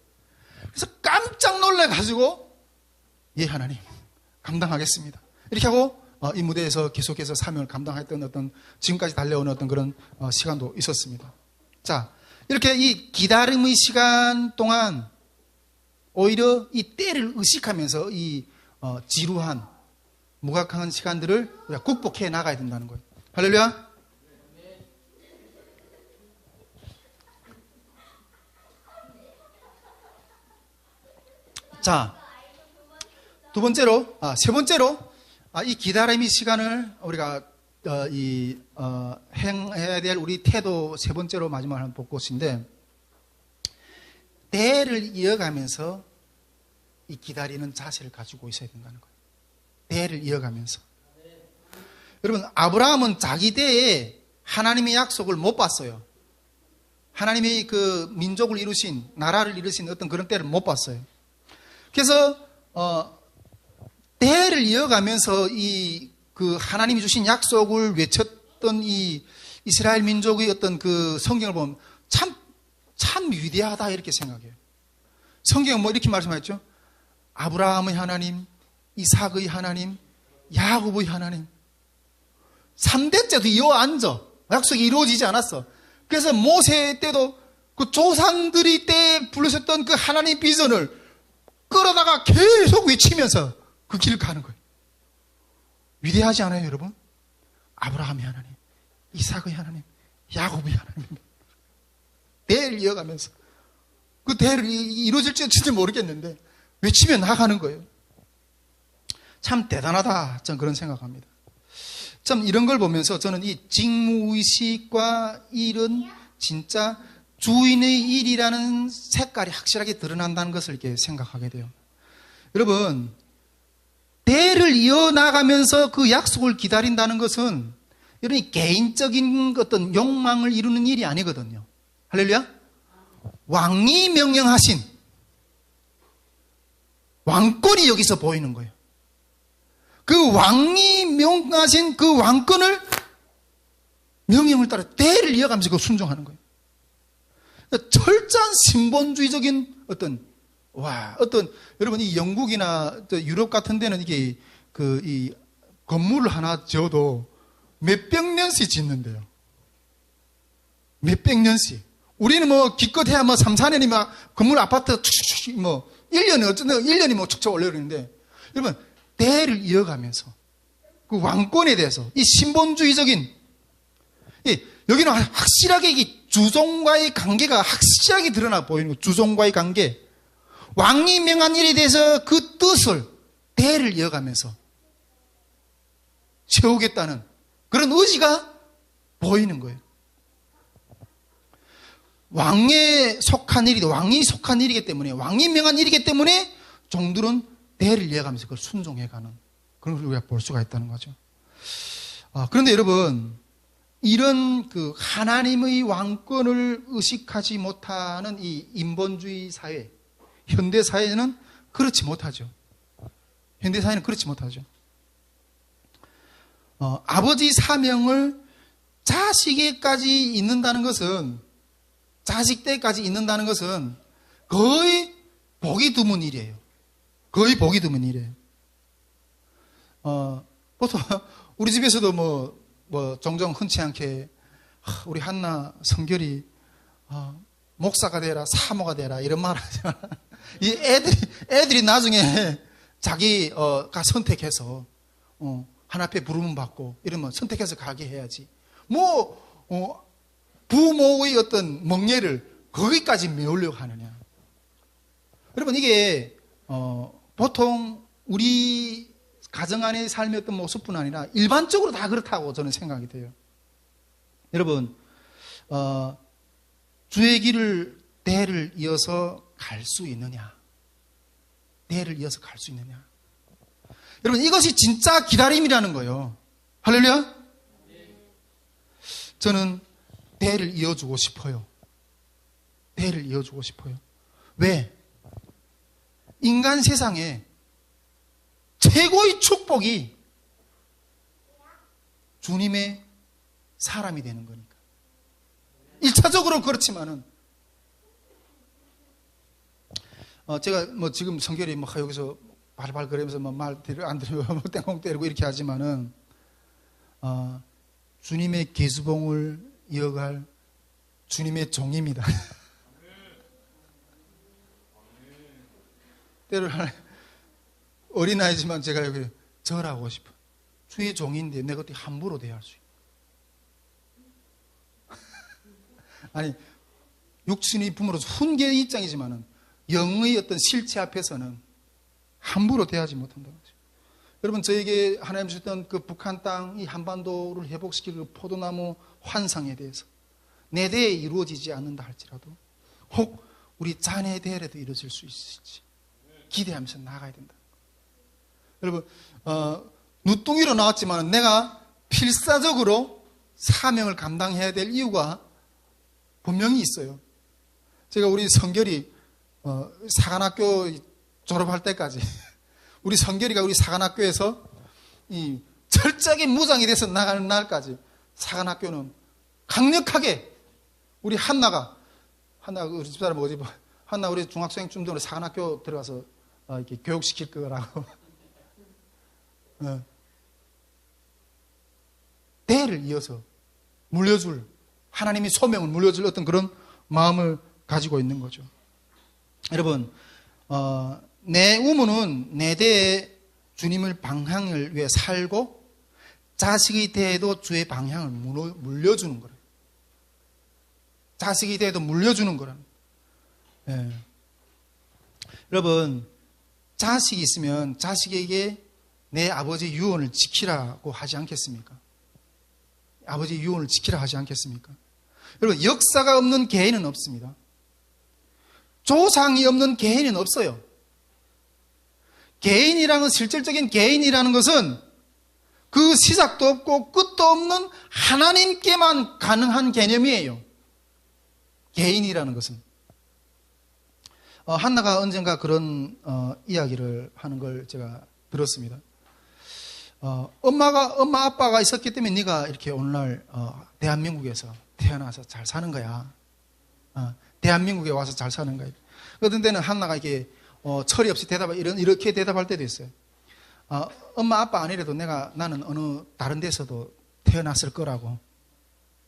그래서 깜짝 놀라가지고, 예, 하나님, 감당하겠습니다. 이렇게 하고, 이 무대에서 계속해서 사명을 감당했던 어떤, 지금까지 달려오는 어떤 그런 시간도 있었습니다. 자, 이렇게 이 기다림의 시간 동안 오히려 이 때를 의식하면서 이 지루한, 무각한 시간들을 우리가 극복해 나가야 된다는 거예요. 할렐루야. 자, 세 번째로, 이 기다림의 시간을 우리가, 행해야 될 우리 태도 세 번째로 마지막으로 한번 볼 것인데, 때를 이어가면서 이 기다리는 자세를 가지고 있어야 된다는 거예요. 때를 이어가면서. 여러분, 아브라함은 자기 때에 하나님의 약속을 못 봤어요. 하나님이 그 민족을 이루신, 나라를 이루신 어떤 그런 때를 못 봤어요. 그래서 때를 이어가면서 그 하나님이 주신 약속을 외쳤던 이 이스라엘 민족의 어떤 그 성경을 보면 참 위대하다 이렇게 생각해요. 성경은 뭐 이렇게 말씀하셨죠? 아브라함의 하나님, 이삭의 하나님, 야곱의 하나님. 3대째도 이어 앉아. 약속이 이루어지지 않았어. 그래서 모세 때도 그 조상들이 때 부르셨던 그 하나님 비전을 끌어다가 계속 외치면서 그 길을 가는 거예요. 위대하지 않아요, 여러분? 아브라함의 하나님, 이삭의 하나님, 야곱의 하나님. 대를 이어가면서 그 대를 이루어질지 진짜 모르겠는데 외치며 나가는 거예요. 참 대단하다. 저는 그런 생각합니다. 참 이런 걸 보면서 저는 이 직무의식과 일은 진짜 주인의 일이라는 색깔이 확실하게 드러난다는 것을 이렇게 생각하게 돼요. 여러분, 대를 이어나가면서 그 약속을 기다린다는 것은 여러분이 개인적인 어떤 욕망을 이루는 일이 아니거든요. 할렐루야? 왕이 명령하신 왕권이 여기서 보이는 거예요. 그 왕이 명하신 그 왕권을 명령을 따라 대를 이어가면서 그 순종하는 거예요. 철저한 신본주의적인 어떤 와, 여러분, 이 영국이나 유럽 같은 데는 이게, 이 건물을 하나 지어도 몇백 년씩 짓는데요. 몇백 년씩. 우리는 뭐, 기껏해야 뭐, 3, 4년이면 건물 아파트 축축축, 뭐, 1년이 어쩌든 1년이 뭐 축축 올려버리는데, 여러분, 대를 이어가면서, 그 왕권에 대해서, 이 신본주의적인, 여기는 확실하게 이 주종과의 관계가 확실하게 드러나 보이는 거예요. 주종과의 관계. 왕이 명한 일에 대해서 그 뜻을 대를 이어가면서 채우겠다는 그런 의지가 보이는 거예요. 왕이 속한 일이기 때문에, 왕이 명한 일이기 때문에 종들은 대를 이어가면서 그걸 순종해가는 그런 걸 우리가 볼 수가 있다는 거죠. 그런데 여러분, 이런 그 하나님의 왕권을 의식하지 못하는 이 인본주의 사회, 현대 사회는 그렇지 못하죠. 현대 사회는 그렇지 못하죠. 아버지 사명을 자식에까지 있는다는 것은, 자식 때까지 있는다는 것은 거의 보기 드문 일이에요. 거의 보기 드문 일이에요. 보통 우리 집에서도 뭐 종종 흔치 않게 우리 한나 성결이 목사가 되라, 사모가 되라 이런 말 하지만 이 애들이 나중에 자기가 선택해서 하나 앞에 부름을 받고 이러면 선택해서 가게 해야지. 부모의 어떤 멍예를 거기까지 메우려고 하느냐. 여러분, 이게 보통 우리 가정 안의 삶의 어떤 모습뿐 아니라 일반적으로 다 그렇다고 저는 생각이 돼요. 여러분, 주의 길을 대를 이어서 갈 수 있느냐? 대를 이어서 갈 수 있느냐? 여러분, 이것이 진짜 기다림이라는 거예요. 할렐루야? 저는 대를 이어주고 싶어요. 대를 이어주고 싶어요. 왜? 인간 세상에 최고의 축복이 주님의 사람이 되는 거니까. 1차적으로 그렇지만은, 제가 뭐 지금 성결이 뭐 여기서 발발 거리면서 뭐 말 안 들으면 땡콩 때리고 이렇게 하지만은, 주님의 계수봉을 이어갈 주님의 종입니다. 때를 어린아이지만 제가 여기 절하고 싶어. 주의 종인데 내가 어떻게 함부로 대할 수 있어. 아니, 육신의 부모로서 훈계의 입장이지만은 영의 어떤 실체 앞에서는 함부로 대하지 못한다는 거죠. 여러분, 저에게 하나님 주셨던 그 북한 땅, 이 한반도를 회복시킬 그 포도나무 환상에 대해서 내 대에 이루어지지 않는다 할지라도 혹 우리 자녀의 대에라도 이루어질 수 있을지 기대하면서 나아가야 된다. 여러분, 누뚱이로 나왔지만 내가 필사적으로 사명을 감당해야 될 이유가 분명히 있어요. 제가 우리 성결이 사관학교 졸업할 때까지 우리 성결이가 우리 사관학교에서 이 철저하게 무장이 돼서 나가는 날까지 사관학교는 강력하게 우리 한나가 우리 집사람 뭐지? 한나 우리 중학생쯤 되면 사관학교 들어가서 이렇게 교육시킬 거라고 대를 이어서 물려줄 하나님이 소명을 물려줄 어떤 그런 마음을 가지고 있는 거죠. 여러분, 내 우모는 내 대에 주님을 방향을 위해 살고 자식의 대에도 주의 방향을 물려주는 거예요. 자식의 대에도 물려주는 거라는. 예. 여러분, 자식이 있으면 자식에게 내 아버지 유언을 지키라고 하지 않겠습니까? 아버지 유언을 지키라 하지 않겠습니까? 여러분, 역사가 없는 개인은 없습니다. 조상이 없는 개인은 없어요. 개인이라는, 실질적인 개인이라는 것은 그 시작도 없고 끝도 없는 하나님께만 가능한 개념이에요. 개인이라는 것은. 한나가 언젠가 그런 이야기를 하는 걸 제가 들었습니다. 엄마 아빠가 있었기 때문에 네가 이렇게 오늘날 대한민국에서 태어나서 잘 사는 거야. 대한민국에 와서 잘 사는 거야. 어떤 때는 한나가 이게 철이 없이 이렇게 대답할 때도 있어요. 엄마, 아빠 아니래도 나는 어느 다른 데서도 태어났을 거라고.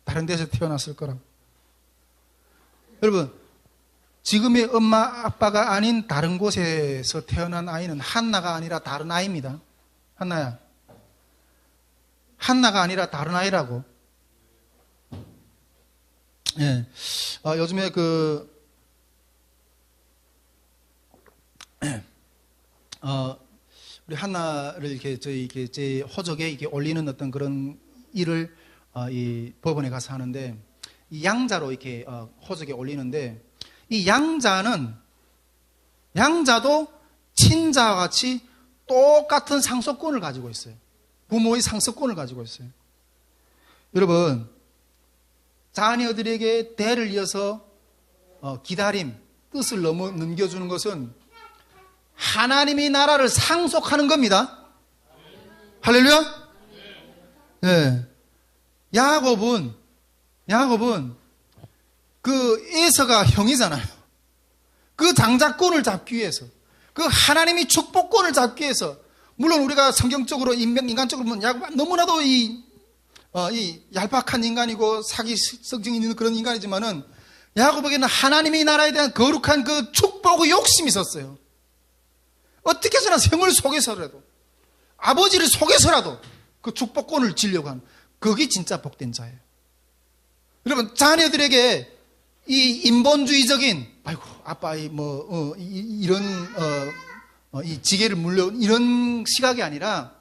다른 데서 태어났을 거라고. 여러분, 지금의 엄마, 아빠가 아닌 다른 곳에서 태어난 아이는 한나가 아니라 다른 아이입니다. 한나야. 한나가 아니라 다른 아이라고. 예. 요즘에 우리 한나를 이렇게 제 호적에 이렇게 올리는 어떤 그런 일을 이 법원에 가서 하는데, 이 양자로 이렇게 호적에 올리는데, 이 양자도 친자와 같이 똑같은 상속권을 가지고 있어요. 부모의 상속권을 가지고 있어요. 여러분, 자녀들에게 대를 이어서 기다림, 뜻을 넘겨주는 것은 하나님의 나라를 상속하는 겁니다. 할렐루야? 네. 야곱은 그 에서가 형이잖아요. 그 장자권을 잡기 위해서, 그 하나님의 축복권을 잡기 위해서, 물론 우리가 성경적으로 인간적으로 보면 야곱 너무나도 이 얄팍한 인간이고 사기 성증이 있는 그런 인간이지만은, 야곱에게는 하나님의 나라에 대한 거룩한 그 축복의 욕심이 있었어요. 어떻게 해서나 생을 속에서라도, 아버지를 속에서라도 그 축복권을 지려고 하는, 그게 진짜 복된 자예요. 여러분, 자녀들에게 이 인본주의적인, 아이고, 아빠, 이런, 이 지게를 물려온 이런 시각이 아니라,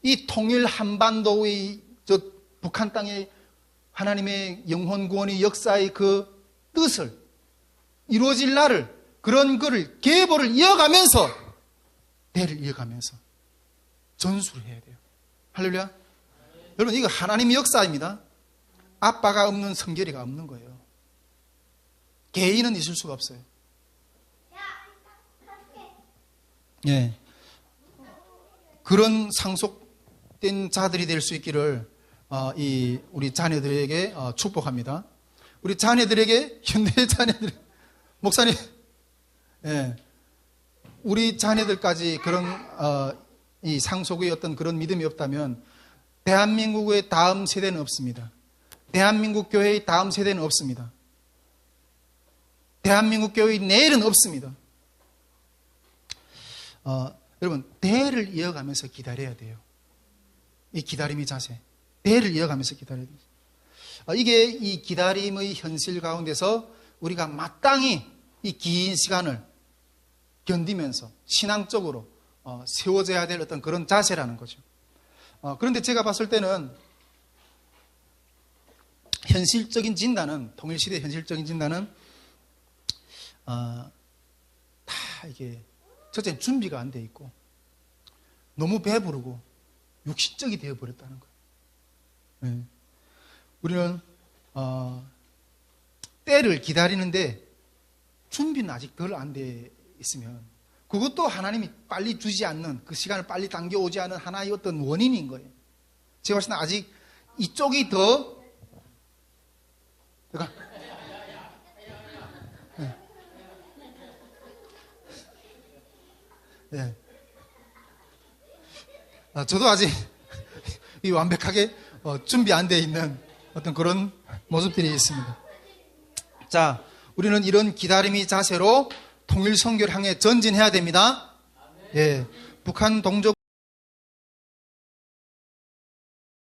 이 통일 한반도의 북한 땅의 하나님의 영혼 구원의 역사의 그 뜻을 이루어질 날을, 그런 거를, 계보를 이어가면서, 대를 이어가면서 전수를 해야 돼요. 할렐루야. 여러분, 이거 하나님의 역사입니다. 아빠가 없는 성결이가 없는 거예요. 개인은 있을 수가 없어요. 예. 그런 상속된 자들이 될 수 있기를 우리 자녀들에게 축복합니다. 우리 자녀들에게, 현대 자녀들, 목사님, 예, 우리 자녀들까지 그런 이 상속의 어떤 그런 믿음이 없다면 대한민국의 다음 세대는 없습니다. 대한민국 교회의 다음 세대는 없습니다. 대한민국 교회의 내일은 없습니다. 여러분, 대를 이어가면서 기다려야 돼요. 이 기다림의 자세, 대를 이어가면서 기다려야 돼요. 이게 이 기다림의 현실 가운데서 우리가 마땅히 이 긴 시간을 견디면서 신앙적으로 세워져야 될 어떤 그런 자세라는 거죠. 그런데 제가 봤을 때는 현실적인 진단은, 통일시대 현실적인 진단은 다 이게 첫째는 준비가 안 돼 있고 너무 배부르고 육신적이 되어버렸다는 거예요. 네. 우리는 때를 기다리는데 준비는 아직 덜 안 돼 있으면, 그것도 하나님이 빨리 주지 않는, 그 시간을 빨리 당겨오지 않은 하나의 어떤 원인인 거예요. 제가 봤을 때 아직 이쪽이 더 네. 저도 아직 이 완벽하게 준비 안 돼 있는 어떤 그런 모습들이 있습니다. 자, 우리는 이런 기다림의 자세로 통일 선교를 향해 전진해야 됩니다. 예, 북한 동족